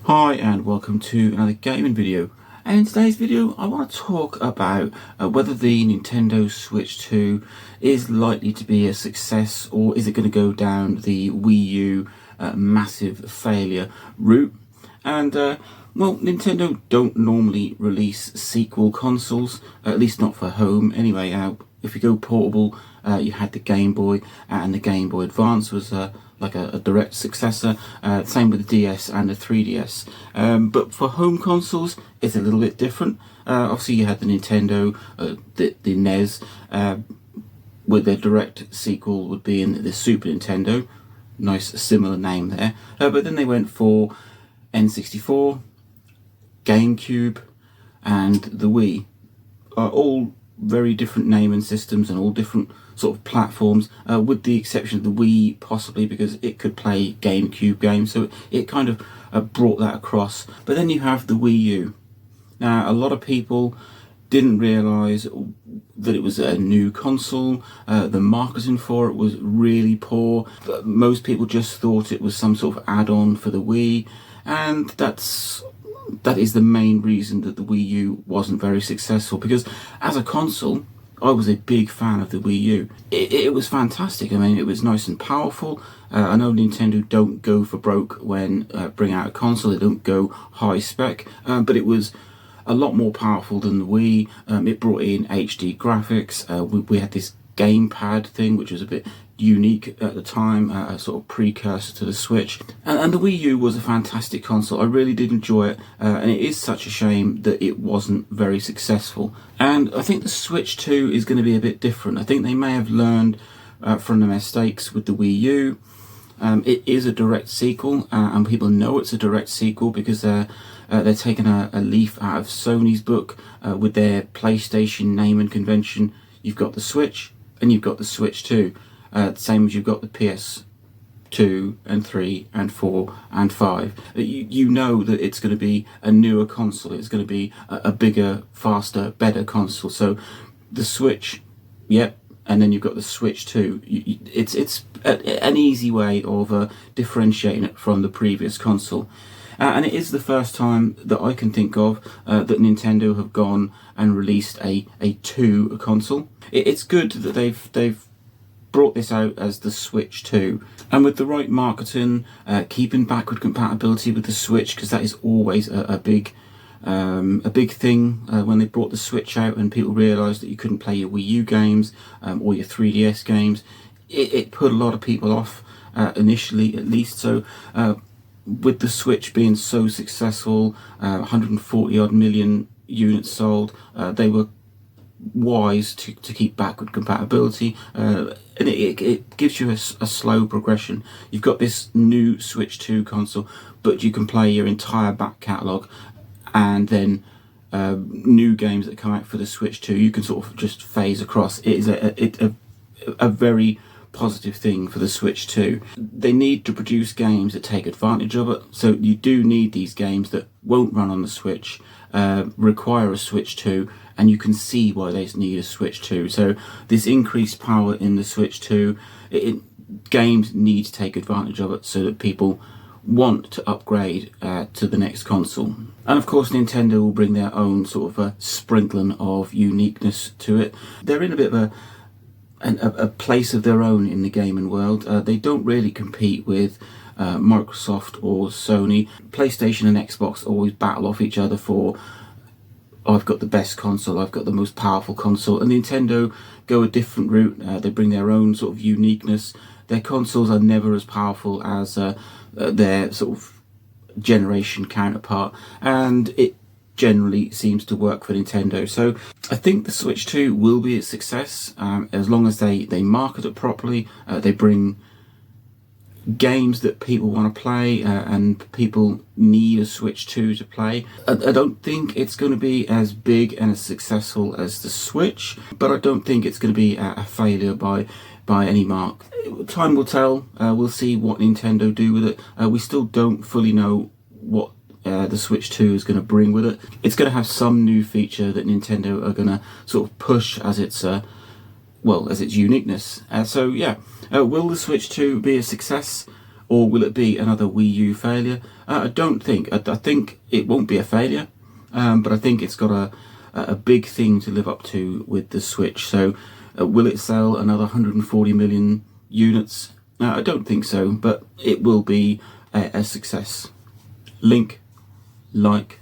Hi and welcome to another gaming video, and in today's video I want to talk about whether the Nintendo Switch 2 is likely to be a success, or is it going to go down the Wii U massive failure route. And well, Nintendo don't normally release sequel consoles, at least not for home anyway. If you go portable, you had the Game Boy, and the Game Boy Advance was like a direct successor. Same with the DS and the 3DS. But for home consoles, it's a little bit different. Obviously, you had the Nintendo, the NES, with their direct sequel would be in the Super Nintendo. Nice similar name there. But then they went for N64, GameCube, and the Wii. All very different naming systems and all different sort of platforms, with the exception of the Wii, possibly because it could play GameCube games, so it kind of brought that across. But then you have the Wii U. Now, a lot of people didn't realise that it was a new console. The marketing for it was really poor. Most people just thought it was some sort of add-on for the Wii, and that is the main reason that the Wii U wasn't very successful, because as a console, I was a big fan of the Wii U. It was fantastic. I mean, it was nice and powerful. I know Nintendo don't go for broke when bring out a console. They don't go high spec, but it was a lot more powerful than the Wii. It brought in HD graphics. We had this gamepad thing, which was a bit unique at the time, a sort of precursor to the Switch. And the Wii U was a fantastic console. I really did enjoy it, and it is such a shame that it wasn't very successful. And I think the Switch 2 is going to be a bit different. I think they may have learned from the mistakes with the Wii U. It is a direct sequel, and people know it's a direct sequel because they're taking a leaf out of Sony's book with their PlayStation name and convention. You've got the Switch, and you've got the Switch 2. Same as you've got the PS2 and 3 and 4 and 5. You know that it's going to be a newer console. It's going to be a bigger, faster, better console. So the Switch, yep, and then you've got the Switch 2. It's an easy way of differentiating it from the previous console. And it is the first time that I can think of that Nintendo have gone and released a 2 console. It's good that they've brought this out as the Switch 2, and with the right marketing, keeping backward compatibility with the Switch, because that is always a big thing. When they brought the Switch out and people realised that you couldn't play your Wii U games or your 3DS games, it put a lot of people off initially, at least. So with the Switch being so successful, 140 odd million units sold, they were wise to keep backward compatibility, and it gives you a slow progression. You've got this new Switch 2 console, but you can play your entire back catalogue, and then new games that come out for the Switch 2 you can sort of just phase across. It is a very positive thing for the Switch 2. They need to produce games that take advantage of it, so you do need these games that won't run on the Switch, require a Switch 2, and you can see why they need a Switch 2. So this increased power in the Switch 2, games need to take advantage of it so that people want to upgrade to the next console. And of course Nintendo will bring their own sort of a sprinkling of uniqueness to it. They're in a bit of a place of their own in the gaming world. They don't really compete with Microsoft or Sony. PlayStation and Xbox always battle off each other for, I've got the best console, I've got the most powerful console. And Nintendo go a different route. They bring their own sort of uniqueness. Their consoles are never as powerful as their sort of generation counterpart, and it generally seems to work for Nintendo. So I think the Switch 2 will be a success, as long as they market it properly. They bring games that people want to play, and people need a Switch 2 to play. I don't think it's going to be as big and as successful as the Switch, but I don't think it's going to be a failure by any mark. Time will tell. We'll see what Nintendo do with it. We still don't fully know what the Switch 2 is going to bring with it. It's going to have some new feature that Nintendo are going to sort of push as its uniqueness. So yeah, will the Switch 2 be a success? or will it be another Wii U failure? I don't think. I think it won't be a failure, but I think it's got a big thing to live up to with the Switch. So will it sell another 140 million units? I don't think so, but it will be a success. Link, like,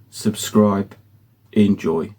subscribe, enjoy.